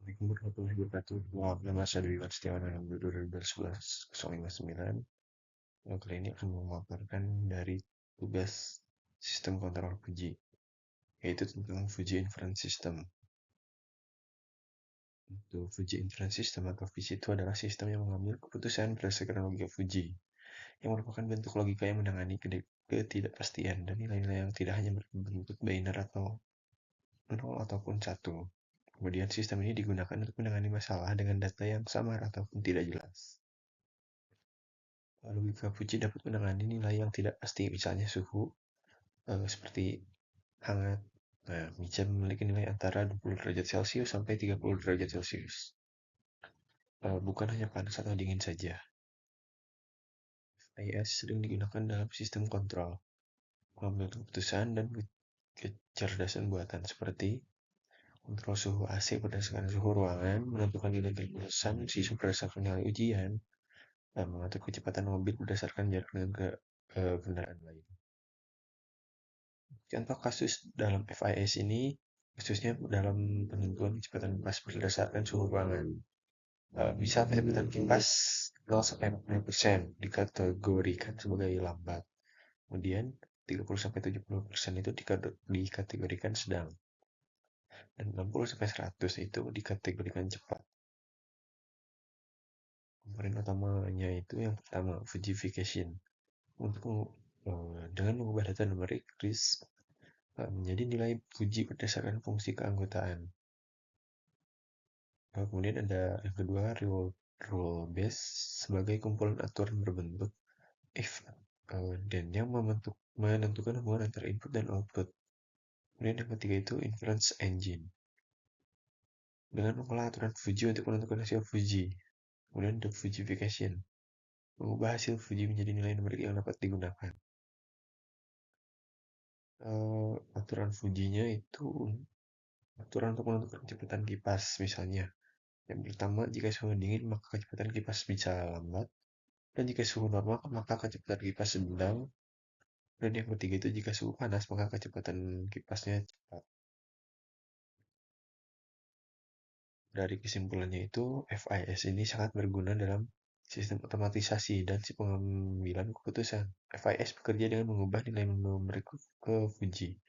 Assalamualaikum warahmatullahi wabarakatuh. Nama saya Dwi Setiawan nomor 2011-059. Kali ini akan memaparkan dari tugas sistem kontrol Fuji, yaitu tentang Fuji Inference System. Untuk Fuji Inference System atau FISY itu adalah sistem yang mengambil keputusan berdasarkan logika Fuji, yang merupakan bentuk logika yang menangani ketidakpastian dan nilai-nilai yang tidak hanya berbentuk binary atau 0 ataupun 1. Kemudian sistem ini digunakan untuk menangani masalah dengan data yang samar ataupun tidak jelas. Logika Fuji dapat menangani nilai yang tidak pasti, misalnya suhu, seperti hangat. Nah, bisa memiliki nilai antara 20 derajat Celcius sampai 30 derajat Celcius. Bukan hanya panas atau dingin saja. IS sering digunakan dalam sistem kontrol, mengambil keputusan dan kecerdasan buatan seperti kontrol suhu AC berdasarkan suhu ruangan, menentukan nilai keputusan siswa berdasarkan nilai ujian, dan mengatur kecepatan mobil berdasarkan jarak dengan kendaraan lain. Contoh kasus dalam FIS ini, khususnya dalam penentuan kecepatan kipas berdasarkan suhu ruangan. Bisa kecepatan kipas 0-40% dikategorikan sebagai lambat. Kemudian 30-70% itu dikategorikan sedang. Dan 60-100 itu dikategorikan cepat. Komponen utamanya itu yang pertama, Fujification. Dengan mengubah data numerik, RISC menjadi nilai Fuji berdasarkan fungsi keanggotaan. Kemudian ada yang kedua, rule base sebagai kumpulan aturan berbentuk if dan yang menentukan hubungan antara input dan output. Kemudian yang ketiga itu inference engine dengan mengolah aturan Fuji untuk menentukan hasil Fuji. Kemudian the Fujification mengubah hasil Fuji menjadi nilai numerik yang dapat digunakan. Aturan Fujinya itu aturan untuk menentukan kecepatan kipas, misalnya. Yang pertama, jika suhu dingin maka kecepatan kipas bisa lambat, dan jika suhu normal maka kecepatan kipas sedang, dan yang ketiga itu jika suhu panas maka kecepatan kipasnya cepat. Dari kesimpulannya itu, FIS ini sangat berguna dalam sistem otomatisasi dan si pengambilan keputusan. FIS bekerja dengan mengubah nilai numerik ke Fuji,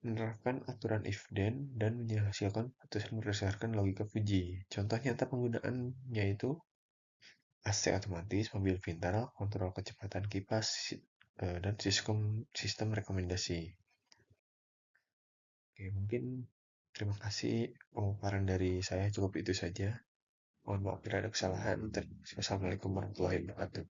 menerapkan aturan if-then, dan menghasilkan keputusan berdasarkan logika Fuji. Contoh nyata penggunaannya itu AC otomatis, mobil pintar, kontrol kecepatan kipas, dan sistem rekomendasi. Oke, mungkin terima kasih pemaparan dari saya cukup itu saja. Mohon maaf bila ada kesalahan. Wassalamualaikum warahmatullahi wabarakatuh.